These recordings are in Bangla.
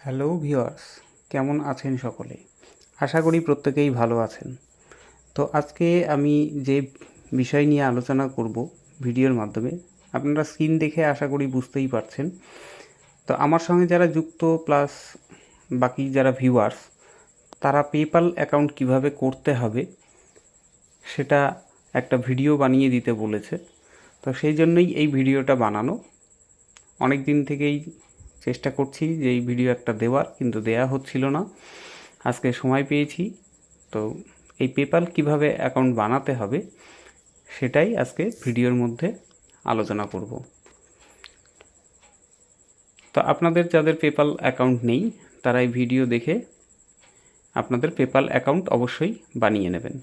হ্যালো ভিউয়ার্স, কেমন আছেন সকলে? আশা করি প্রত্যেকেই ভালো আছেন। তো আজকে আমি যে বিষয় নিয়ে আলোচনা করব ভিডিওর মাধ্যমে, আপনারা স্ক্রিন দেখে আশা করি বুঝতেই পারছেন। তো আমার সঙ্গে যারা যুক্ত প্লাস বাকি যারা ভিউয়ার্স, তারা পেপ্যাল অ্যাকাউন্ট কিভাবে করতে হবে সেটা একটা ভিডিও বানিয়ে দিতে বলেছে। তো সেই জন্যই এই ভিডিওটা বানানো। অনেক দিন থেকেই চেষ্টা করছি যে এই ভিডিও একটা দেওয়ার, কিন্তু দেয়া হচ্ছিল না। আজকে সময় পেয়েছি। তো এই পেপ্যাল কিভাবে অ্যাকাউন্ট বানাতে হবে সেটাই আজকে ভিডিওর মধ্যে আলোচনা করব। তো আপনাদের যাদের পেপ্যাল অ্যাকাউন্ট নেই তারা এই ভিডিও দেখে আপনাদের পেপ্যাল অ্যাকাউন্ট অবশ্যই বানিয়ে নেবেন।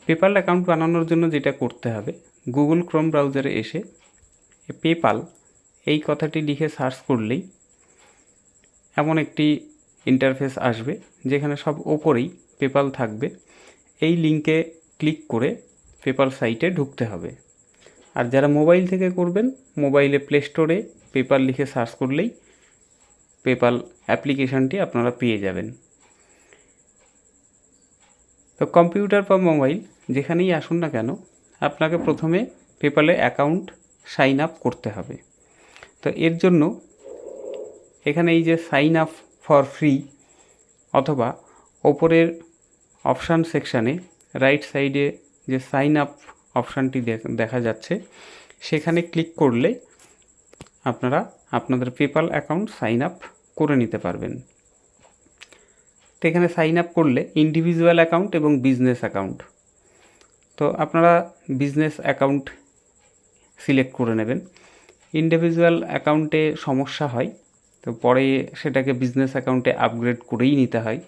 পেপ্যাল অ্যাকাউন্ট বানানোর জন্য যেটা করতে হবে, গুগল ক্রোম ব্রাউজারে এসে পেপ্যাল এই কথাটি লিখে সার্চ করলেই এমন একটি ইন্টারফেস আসবে যেখানে সব ওপরেই পেপ্যাল থাকবে। এই লিঙ্কে ক্লিক করে পেপ্যাল সাইটে ঢুকতে হবে। আর যারা মোবাইল থেকে করবেন, মোবাইলে প্লে স্টোরে পেপ্যাল লিখে সার্চ করলেই পেপ্যাল অ্যাপ্লিকেশানটি আপনারা পেয়ে যাবেন। তো কম্পিউটার বা মোবাইল যেখানেই আসুন না কেন, আপনাকে প্রথমে পেপ্যালে অ্যাকাউন্ট সাইন আপ করতে হবে। তো এর জন্য এখানে এই যে সাইন আপ ফর ফ্রি অথবা ওপরের অপশান সেকশানে রাইট সাইডে যে সাইন আপ অপশানটি দেখা যাচ্ছে, সেখানে ক্লিক করলে আপনারা আপনাদের পেপ্যাল অ্যাকাউন্ট সাইন আপ করে নিতে পারবেন। তো এখানে সাইন আপ করলে ইন্ডিভিজুয়াল অ্যাকাউন্ট এবং বিজনেস অ্যাকাউন্ট, তো আপনারা বিজনেস অ্যাকাউন্ট সিলেক্ট করে নেবেন। ইন্ডিভিজুয়াল অ্যাকাউন্টে সমস্যা হয়, তো পরে সেটাকে বিজনেস অ্যাকাউন্টে আপগ্রেড করেই নিতে হয়।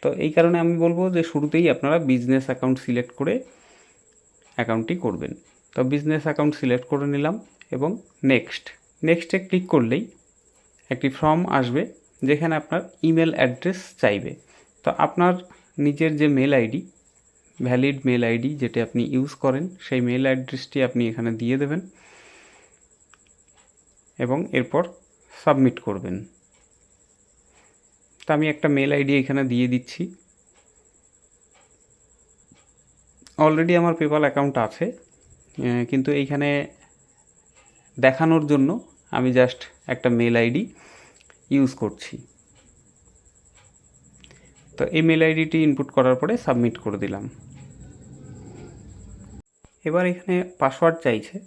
তো এই কারণে আমি বলবো যে শুরুতেই আপনারা বিজনেস অ্যাকাউন্ট সিলেক্ট করে অ্যাকাউন্টটি করবেন। তো বিজনেস অ্যাকাউন্ট সিলেক্ট করে নিলাম এবং নেক্সটে ক্লিক করলেই একটি ফর্ম আসবে যেখানে আপনার ইমেল অ্যাড্রেস চাইবে। তো আপনার নিজের যে mail ID, valid mail ID যেটা আপনি ইউজ করেন, সেই মেল অ্যাড্রেসটি আপনি এখানে দিয়ে দেবেন এবং এরপর সাবমিট করবেন। তো আমি একটা মেল আইডি এখানে দিয়ে দিচ্ছি। অলরেডি আমার পেপ্যাল অ্যাকাউন্ট আছে, কিন্তু এইখানে দেখানোর জন্য আমি জাস্ট একটা মেল আইডি ইউজ করছি। তো এই মেল আইডিটি ইনপুট করার পরে সাবমিট করে দিলাম। এবার এখানে পাসওয়ার্ড চাইছে।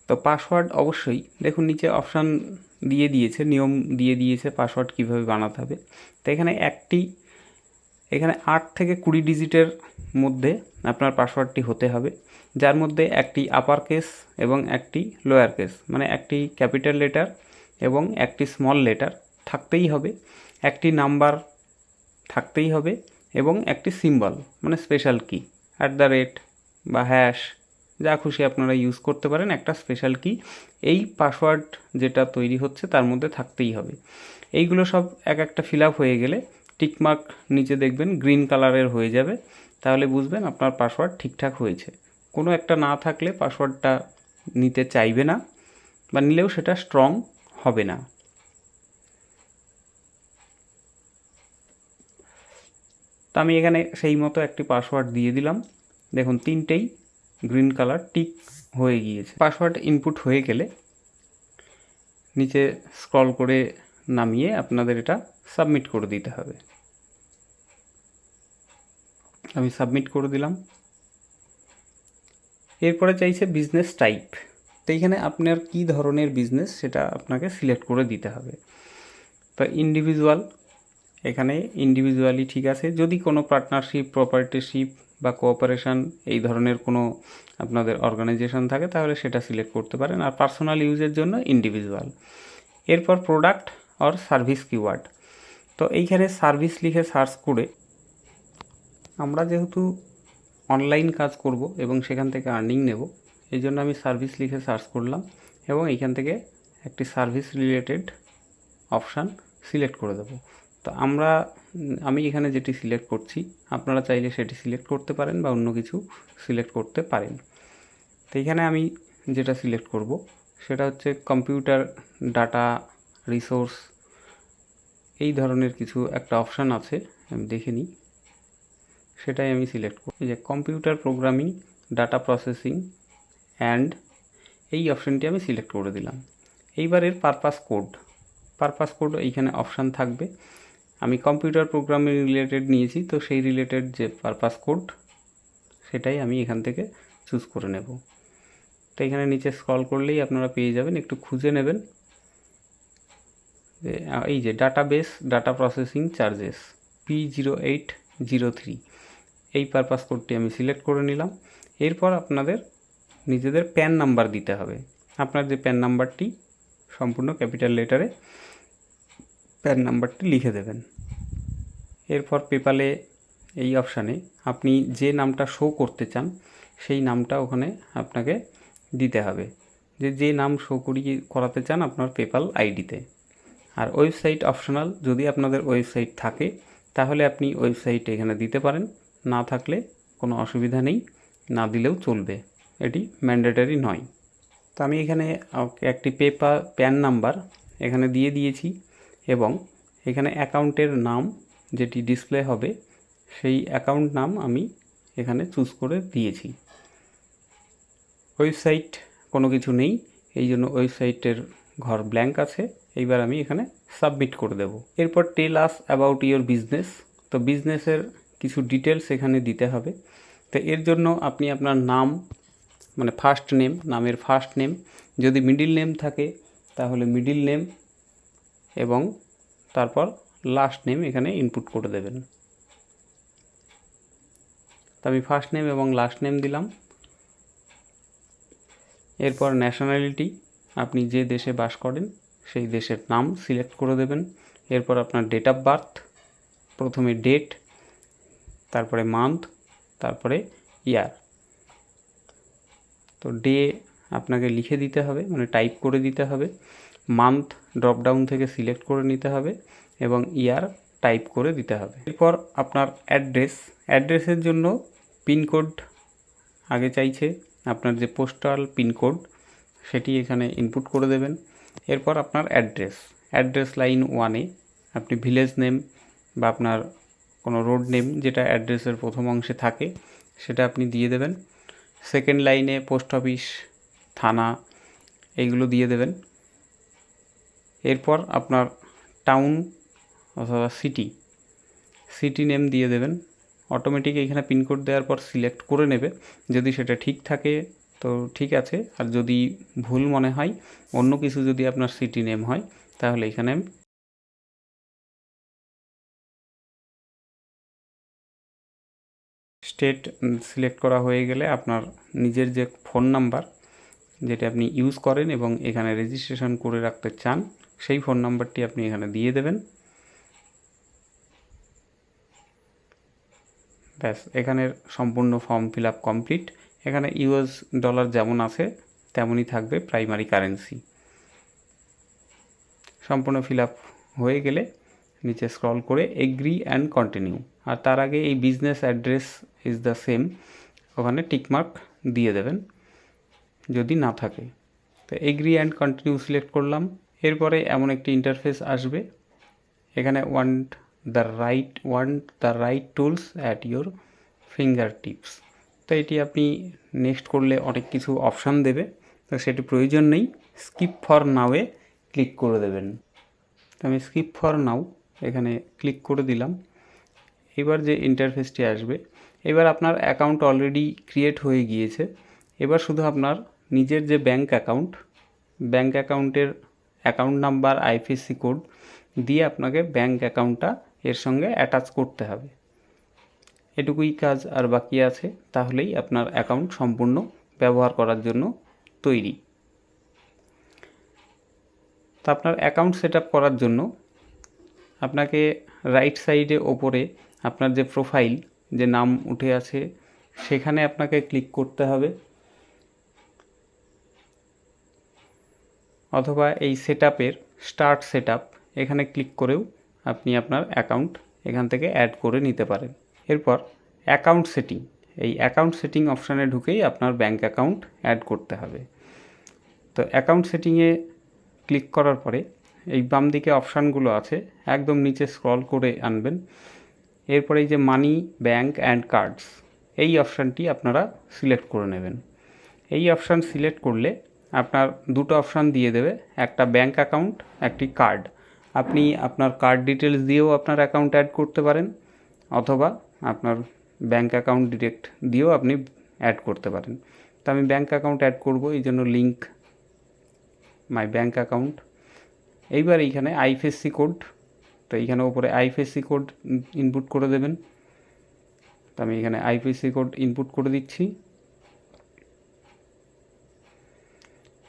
তো পাসওয়ার্ড অবশ্যই দেখুন নিচে অপশান দিয়ে দিয়েছে, নিয়ম দিয়ে দিয়েছে পাসওয়ার্ড কীভাবে বানাতে হবে। তো এখানে 8 থেকে 20 ডিজিটের মধ্যে আপনার পাসওয়ার্ডটি হতে হবে, যার মধ্যে একটি আপার কেস এবং একটি লোয়ার কেস, মানে একটি ক্যাপিটাল লেটার এবং একটি স্মল লেটার থাকতেই হবে, একটি নাম্বার থাকতেই হবে এবং একটি সিম্বল মানে স্পেশাল কি @ বা হ্যাশ, যা খুশি আপনারা ইউজ করতে পারেন, একটা স্পেশাল কি এই পাসওয়ার্ড যেটা তৈরি হচ্ছে তার মধ্যে থাকতেই হবে। এইগুলো সব এক একটা ফিল আপ হয়ে গেলে টিকমার্ক নিচে দেখবেন গ্রিন কালারের হয়ে যাবে, তাহলে বুঝবেন আপনার পাসওয়ার্ড ঠিকঠাক হয়েছে। কোনো একটা না থাকলে পাসওয়ার্ডটা নিতে চাইবে না বা নিলেও সেটা স্ট্রং হবে না। তো আমি এখানে সেই মতো একটি পাসওয়ার্ড দিয়ে দিলাম। দেখুন 3টেই গ্রিন কালার টিক হয়ে গিয়েছে। পাসওয়ার্ড ইনপুট হয়ে গেলে নিচে স্ক্রল করে নামিয়ে আপনাদের এটা সাবমিট করে দিতে হবে। আমি সাবমিট করে দিলাম। এরপরে চাইছে বিজনেস টাইপ। তো এইখানে আপনার কী ধরনের বিজনেস সেটা আপনাকে সিলেক্ট করে দিতে হবে। তো ইন্ডিভিজুয়াল, এখানে ইন্ডিভিজুয়ালি ঠিক আছে। যদি কোনো পার্টনারশিপ, প্রপার্টিশিপ বা কোঅপারেশন এই ধরনের কোনো আপনাদের অর্গানাইজেশন থাকে তাহলে সেটা সিলেক্ট করতে পারেন, আর পার্সোনাল ইউজের জন্য ইন্ডিভিজুয়াল। এরপর প্রোডাক্ট অর সার্ভিস কিওয়ার্ড। তো এইখানে সার্ভিস লিখে সার্চ করে, আমরা যেহেতু অনলাইন কাজ করব এবং সেখান থেকে আর্নিং নেব, এই জন্য আমি সার্ভিস লিখে সার্চ করলাম এবং এইখান থেকে একটি সার্ভিস রিলেটেড অপশান সিলেক্ট করে দেবো। তো আমি এখানে যেটি সিলেক্ট করছি, আপনারা চাইলে সেটি সিলেক্ট করতে পারেন বা অন্য কিছু সিলেক্ট করতে পারেন। তো এখানে আমি যেটা সিলেক্ট করব সেটা হচ্ছে কম্পিউটার ডাটা রিসোর্স এই ধরনের কিছু একটা অপশান আছে, আমি দেখে নিই, সেটাই আমি সিলেক্ট করব। এই যে computer programming, data processing and, এই অপশানটি আমি সিলেক্ট করে দিলাম। এইবারের পারপাস কোড এইখানে অপশান থাকবে। আমি কম্পিউটার প্রোগ্রামিং রিলেটেড নিয়েছি, তো সেই রিলেটেড যে পারপাস কোড সেটাই আমি এখান থেকে চুজ করে নেব। তো এখানে নিচে স্ক্রল করলেই আপনারা পেয়ে যাবেন, একটু খুঁজে নেবেন। এই যে database data processing charges P0803, এই পারপাস কোডটি আমি সিলেক্ট করে নিলাম। এরপর আপনাদের নিজেদের প্যান নাম্বার দিতে হবে। আপনার যে প্যান নাম্বারটি সম্পূর্ণ ক্যাপিটাল লেটারে প্যান নাম্বারটি লিখে দেবেন। এরপর পেপ্যালে এই অপশানে আপনি যে নামটা শো করতে চান সেই নামটা ওখানে আপনাকে দিতে হবে, যে নাম শো করাতে চান আপনার পেপ্যাল আইডিতে। আর ওয়েবসাইট অপশনাল, যদি আপনাদের ওয়েবসাইট থাকে তাহলে আপনি ওয়েবসাইট এখানে দিতে পারেন, না থাকলে কোনো অসুবিধা নেই, না দিলেও চলবে, এটি ম্যান্ডেটরি নয়। তো আমি এখানে একটি প্যান নাম্বার এখানে দিয়ে দিয়েছি এবং এখানে অ্যাকাউন্টের নাম যেটি ডিসপ্লে হবে সেই অ্যাকাউন্ট নাম আমি এখানে চুজ করে দিয়েছি। ওয়েবসাইট কোনো কিছু নেই, এই জন্য ওয়েবসাইটের ঘর ব্ল্যাঙ্ক আছে। এইবার আমি এখানে সাবমিট করে দেব। এরপর টেল আস অ্যাবাউট ইয়োর বিজনেস, তো বিজনেসের কিছু ডিটেলস এখানে দিতে হবে। তো এর জন্য আপনি আপনার নাম, মানে ফার্স্ট নেম, নামের ফার্স্ট নেম, যদি মিডিল নেম থাকে তাহলে মিডিল নেম এবং তারপর লাস্ট নেম এখানে ইনপুট করে দেবেন। তো আমি ফার্স্ট নেম এবং লাস্ট নেম দিলাম। এরপর ন্যাশনালিটি, আপনি যে দেশে বাস করেন সেই দেশের নাম সিলেক্ট করে দেবেন। এরপর আপনার ডেট অফ বার্থ, প্রথমে ডেট, তারপরে মান্থ, তারপরে ইয়ার। তো ডে আপনাকে লিখে দিতে হবে, মানে টাইপ করে দিতে হবে। মান্থ ড্রপডাউন থেকে সিলেক্ট করে নিতে হবে এবং ইয়ার টাইপ করে দিতে হবে। এরপর আপনার অ্যাড্রেসের জন্য পিনকোড আগে চাইছে, আপনার যে পোস্টাল পিনকোড সেটি এখানে ইনপুট করে দেবেন। এরপর আপনার অ্যাড্রেস লাইন 1-এ আপনি ভিলেজ নেম বা আপনার কোনো রোড নেম যেটা অ্যাড্রেসের প্রথম অংশে থাকে সেটা আপনি দিয়ে দেবেন। সেকেন্ড লাইনে পোস্ট অফিস, থানা, এইগুলো দিয়ে দেবেন। এরপর আপনার টাউন অথবা সিটি নেম দিয়ে দেবেন। অটোমেটিক এখানে পিনকোড দেওয়ার পর সিলেক্ট করে নেবে, যদি সেটা ঠিক থাকে তো ঠিক আছে, আর যদি ভুল মনে হয়, অন্য কিছু যদি আপনার সিটি নেম হয় তাহলে এখানে স্টেট সিলেক্ট করা হয়ে গেলে আপনার নিজের যে ফোন নাম্বার যেটা আপনি ইউজ করেন এবং এখানে রেজিস্ট্রেশন করে রাখতে চান সেই ফোন নাম্বারটি আপনি এখানে দিয়ে দেবেন। ব্যাস, এখানের সম্পূর্ণ ফর্ম ফিল আপ কমপ্লিট। এখানে ইউএস ডলার যেমন আছে তেমনই থাকবে প্রাইমারি কারেন্সি। সম্পূর্ণ ফিল আপ হয়ে গেলে নিচে স্ক্রল করে এগ্রি অ্যান্ড কন্টিনিউ, আর তার আগে এই business address is the same, ওখানে টিকমার্ক দিয়ে দেবেন যদি না থাকে। তো এগ্রি অ্যান্ড কন্টিনিউ সিলেক্ট করলাম। এরপরে এমন একটি ইন্টারফেস আসবে, এখানে want the right tools at your finger tips. তো এটি আপনি নেক্সট করলে অনেক কিছু অপশান দেবে, তো সেটি প্রয়োজন নেই, স্কিপ ফর নাওয়ে ক্লিক করে দেবেন। তো আমি স্কিপ ফর নাও এখানে ক্লিক করে দিলাম। এবার যে ইন্টারফেসটি আসবে, এবার আপনার অ্যাকাউন্ট অলরেডি ক্রিয়েট হয়ে গিয়েছে। এবার শুধু আপনার নিজের যে ব্যাঙ্ক অ্যাকাউন্টের অ্যাকাউন্ট নাম্বার, আইএফএসসি কোড দিয়ে আপনাকে ব্যাঙ্ক অ্যাকাউন্টটা এর সঙ্গে অ্যাটাচ করতে হবে। এটুকুই কাজ আর বাকি আছে, তাহলেই আপনার অ্যাকাউন্ট সম্পূর্ণ ব্যবহার করার জন্য তৈরি। তো আপনার অ্যাকাউন্ট সেট আপ করার জন্য আপনাকে রাইট সাইডে ওপরে আপনার যে প্রোফাইল, যে নাম উঠে আছে সেখানে আপনাকে ক্লিক করতে হবে, অথবা এই স্টার্ট সেট আপ এখানে ক্লিক করেও আপনি আপনার অ্যাকাউন্ট এখান থেকে অ্যাড করে নিতে পারেন। এরপর অ্যাকাউন্ট সেটিং, এই অ্যাকাউন্ট সেটিং অপশানে ঢুকেই আপনার ব্যাঙ্ক অ্যাকাউন্ট অ্যাড করতে হবে। তো অ্যাকাউন্ট সেটিংয়ে ক্লিক করার পরে এই বাম দিকে অপশানগুলো আছে একদম নিচে স্ক্রল করে আনবেন। এরপরে এই যে মানি, ব্যাঙ্ক অ্যান্ড কার্ডস, এই অপশানটি আপনারা সিলেক্ট করে নেবেন। এই অপশান সিলেক্ট করলে আপনার দুটো অপশান দিয়ে দেবে, একটা ব্যাঙ্ক অ্যাকাউন্ট, একটি কার্ড। আপনি আপনার কার্ড ডিটেলস দিয়েও আপনার অ্যাকাউন্ট অ্যাড করতে পারেন, অথবা আপনার ব্যাঙ্ক অ্যাকাউন্ট ডিরেক্ট দিয়েও আপনি অ্যাড করতে পারেন। তো আমি ব্যাঙ্ক অ্যাকাউন্ট অ্যাড করব, এই জন্য লিঙ্ক মাই ব্যাঙ্ক অ্যাকাউন্ট। এইবার এইখানে আইএফএসসি কোড, তো এইখানে উপরে আইএফএসসি কোড ইনপুট করে দেবেন। তো আমি এখানে আইএফএসসি কোড ইনপুট করে দিচ্ছি।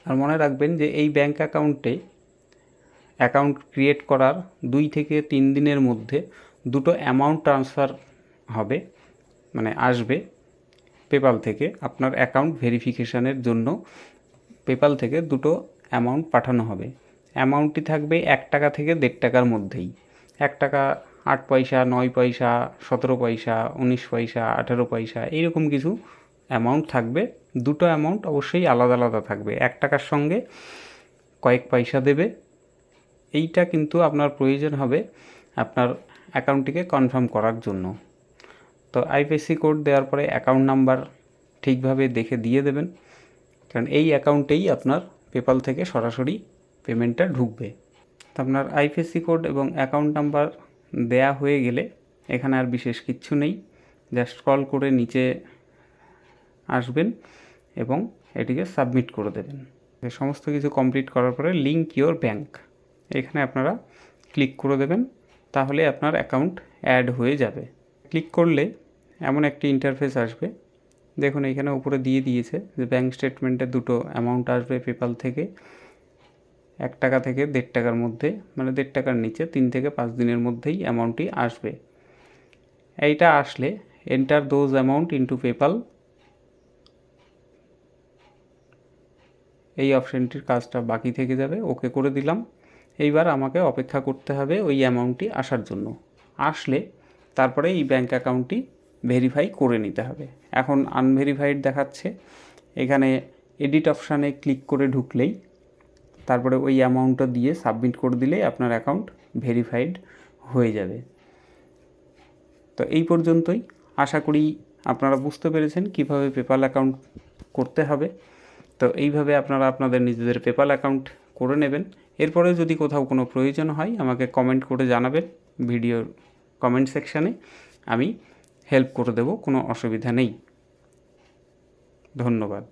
আর মনে রাখবেন যে এই ব্যাঙ্ক অ্যাকাউন্টে অ্যাকাউন্ট ক্রিয়েট করার 2 থেকে 3 দিনের মধ্যে দুটো অ্যামাউন্ট ট্রান্সফার হবে, মানে আসবে পেপাল থেকে। আপনার অ্যাকাউন্ট ভেরিফিকেশানের জন্য পেপাল থেকে দুটো অ্যামাউন্ট পাঠানো হবে। অ্যামাউন্টটি থাকবে 1 টাকা থেকে 1.5 টাকার মধ্যেই। 1 টাকা 8 পয়সা, 9 পয়সা, 17 পয়সা, 19 পয়সা, 18 পয়সা, এইরকম কিছু অ্যামাউন্ট থাকবে। দুটো অ্যামাউন্ট অবশ্যই আলাদা আলাদা থাকবে। 1 টাকার সঙ্গে কয়েক পয়সা দেবে। এইটা কিন্তু আপনার প্রয়োজন হবে আপনার অ্যাকাউন্টটিকে কনফার্ম করার জন্য। তো আইএফএসসি কোড দেওয়ার পরে অ্যাকাউন্ট নাম্বার ঠিকভাবে দেখে দিয়ে দেবেন, কারণ এই অ্যাকাউন্টেই আপনার পেপাল থেকে সরাসরি পেমেন্টটা ঢুকবে। তো আপনার আইএফএসসি কোড এবং অ্যাকাউন্ট নাম্বার দেয়া হয়ে গেলে এখানে আর বিশেষ কিচ্ছু নেই, জাস্ট স্ক্রল করে নিচে আসবেন এবং এটিকে সাবমিট করে দেবেন। সমস্ত কিছু কমপ্লিট করার পরে লিঙ্ক ইওর ব্যাঙ্ক, এখানে আপনারা ক্লিক করে দেবেন, তাহলে আপনার অ্যাকাউন্ট অ্যাড হয়ে যাবে। ক্লিক করলে এমন একটি ইন্টারফেস আসবে, দেখুন এখানে উপরে দিয়ে দিয়েছে যে ব্যাঙ্ক স্টেটমেন্টে দুটো অ্যামাউন্ট আসবে পেপাল থেকে। 1 টাকা থেকে 1.5 টাকার মধ্যে, মানে 1.5 টাকার নিচে 3 থেকে 5 দিনের মধ্যেই অ্যামাউন্টটি আসবে। এইটা আসলে enter those amount into PayPal, এই অপশানটির কাজটা বাকি থেকে যাবে, ওকে করে দিলাম। এইবার আমাকে অপেক্ষা করতে হবে ওই অ্যামাউন্টটি আসার জন্য। আসলে তারপরে এই ব্যাঙ্ক অ্যাকাউন্টটি ভেরিফাই করে নিতে হবে। এখন আনভেরিফাইড দেখাচ্ছে, এখানে এডিট অপশানে ক্লিক করে ঢুকলেই তারপরে ওই অ্যামাউন্টটা দিয়ে সাবমিট করে দিলেই আপনার অ্যাকাউন্ট ভেরিফাইড হয়ে যাবে। তো এই পর্যন্তই। আশা করি আপনারা বুঝতে পেরেছেন কিভাবে পেপাল অ্যাকাউন্ট করতে হবে। তো এইভাবে আপনারা আপনাদের নিজেদের পেপাল অ্যাকাউন্ট করে নেবেন। এরপরে যদি কোথাও কোনো প্রয়োজন হয় আমাকে কমেন্ট করে জানাবেন ভিডিওর কমেন্ট সেকশানে, আমি হেল্প করে দেব, কোনো অসুবিধা নেই। ধন্যবাদ।